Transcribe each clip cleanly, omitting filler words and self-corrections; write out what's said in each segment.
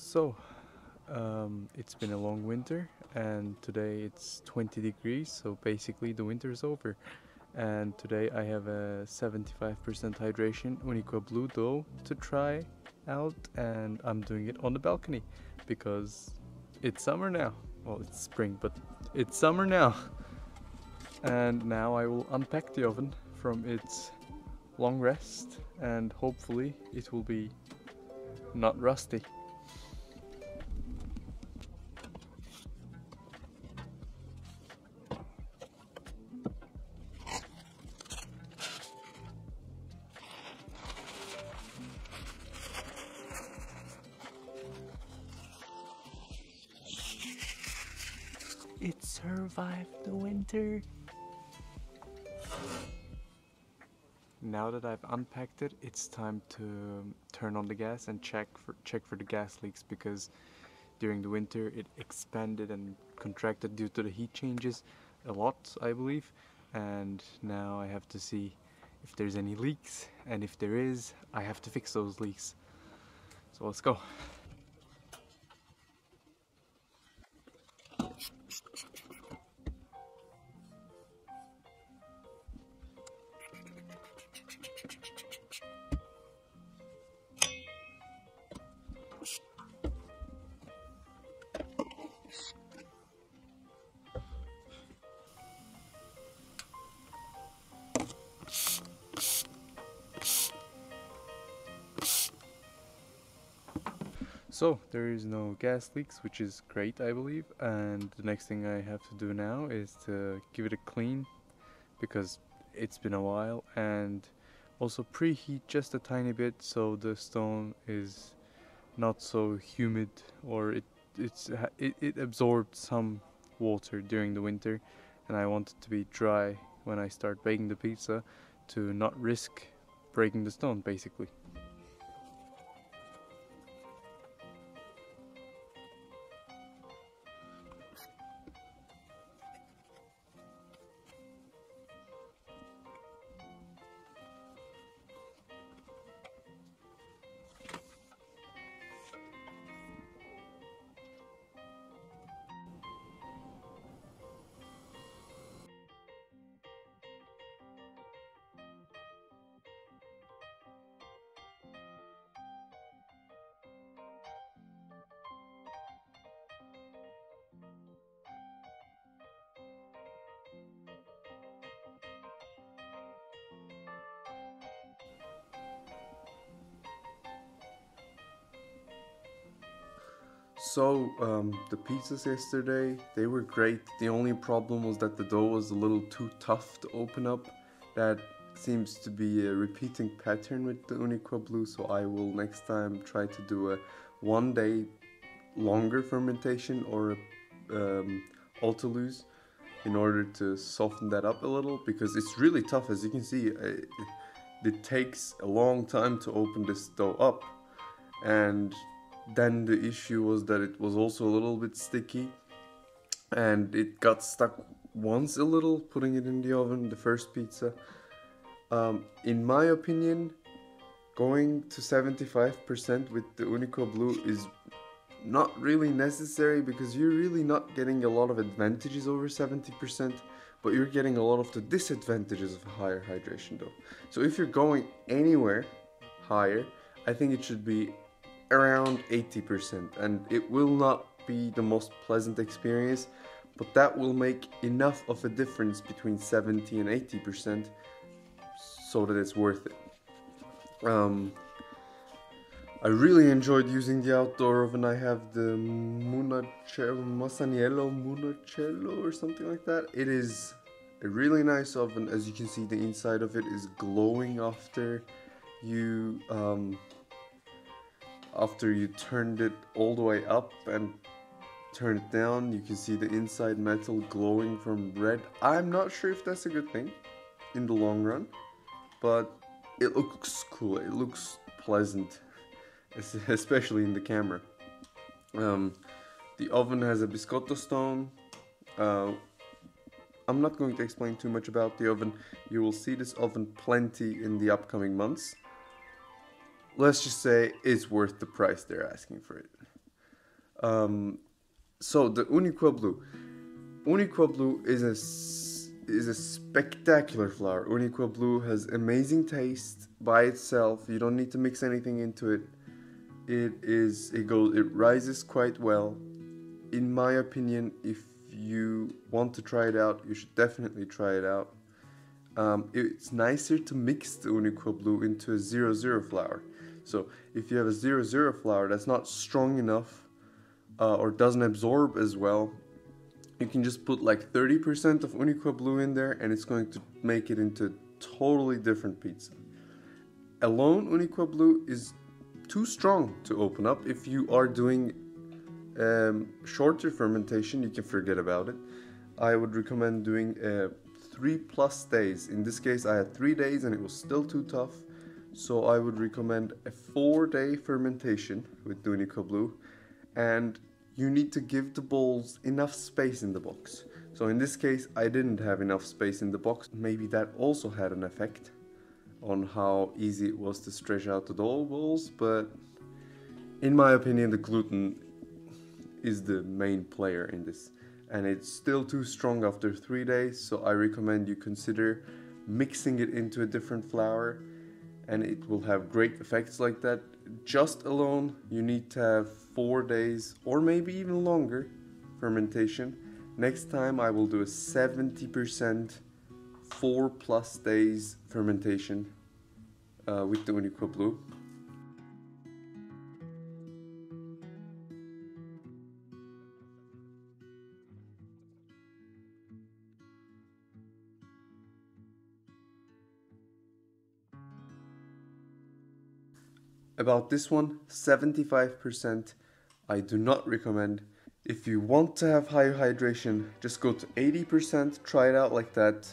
So, it's been a long winter, and today it's 20 degrees, so basically the winter is over. And today I have a 75% hydration Uniqua Blu dough to try out, and I'm doing it on the balcony because it's summer now. Well, it's spring, but it's summer now. And now I will unpack the oven from its long rest, and hopefully it will be not rusty. It survived the winter. Now that I've unpacked it, it's time to turn on the gas and check for the gas leaks, because during the winter it expanded and contracted due to the heat changes a lot, I believe. And now I have to see if there's any leaks, and if there is, I have to fix those leaks. So let's go. So there is no gas leaks, which is great, I believe. And the next thing I have to do now is to give it a clean, because it's been a while, and also preheat just a tiny bit so the stone is not so humid, or it absorbed some water during the winter, and I want it to be dry when I start baking the pizza to not risk breaking the stone, basically. So, the pizzas yesterday, they were great. The only problem was that the dough was a little too tough to open up. That seems to be a repeating pattern with the Uniqua Blu, so I will next time try to do a 1 day longer fermentation, or a Altaluz, in order to soften that up a little, because it's really tough. As you can see, it takes a long time to open this dough up. And then the issue was that it was also a little bit sticky, and it got stuck once a little putting it in the oven, the first pizza. In my opinion, going to 75% with the Uniqua Blu is not really necessary, because you're really not getting a lot of advantages over 70%, but you're getting a lot of the disadvantages of a higher hydration dough. So if you're going anywhere higher, I think it should be around 80%, and it will not be the most pleasant experience, but that will make enough of a difference between 70 and 80% so that it's worth it. I really enjoyed using the outdoor oven. I have the Masaniello Munacello or something like that. It is a really nice oven. As you can see, the inside of it is glowing after you turned it all the way up and turn it down. You can see the inside metal glowing from red. I'm not sure if that's a good thing in the long run, but it looks cool. It looks pleasant, especially in the camera. The oven has a biscotto stone. I'm not going to explain too much about the oven. You will see this oven plenty in the upcoming months. Let's just say it's worth the price they're asking for it. So the Uniqua Blu. Uniqua Blu is a spectacular flower. Uniqua Blu has amazing taste by itself. You don't need to mix anything into it. It rises quite well. In my opinion, if you want to try it out, you should definitely try it out. It's nicer to mix the Uniqua Blu into a 00 flower. So if you have a 00 flower that's not strong enough or doesn't absorb as well, you can just put like 30% of Uniqua Blu in there and it's going to make it into a totally different pizza. Alone, Uniqua Blu is too strong to open up. If you are doing shorter fermentation, you can forget about it. I would recommend doing 3+ days. In this case, I had 3 days and it was still too tough. So I would recommend a 4-day fermentation with the Uniqua Blu, and you need to give the balls enough space in the box. So in this case, I didn't have enough space in the box. Maybe that also had an effect on how easy it was to stretch out the dough balls, but in my opinion, the gluten is the main player in this. And it's still too strong after 3 days, so I recommend you consider mixing it into a different flour, and it will have great effects like that. Just alone, you need to have 4 days or maybe even longer fermentation. Next time I will do a 70% 4+ days fermentation with the Uniqua Blu. About this one, 75% I do not recommend. If you want to have higher hydration, just go to 80%, try it out like that.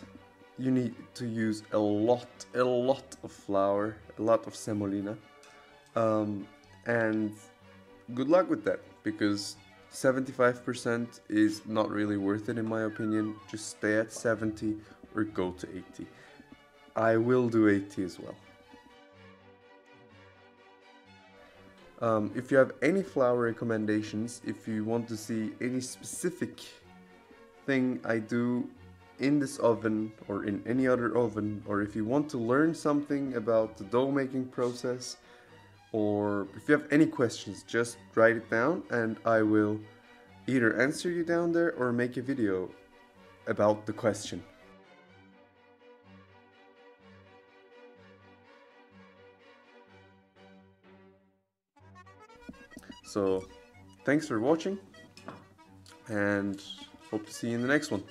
You need to use a lot of flour, a lot of semolina. And good luck with that, because 75% is not really worth it in my opinion. Just stay at 70 or go to 80. I will do 80 as well. If you have any flour recommendations, if you want to see any specific thing I do in this oven or in any other oven, or if you want to learn something about the dough making process, or if you have any questions, just write it down and I will either answer you down there or make a video about the question. So thanks for watching and hope to see you in the next one.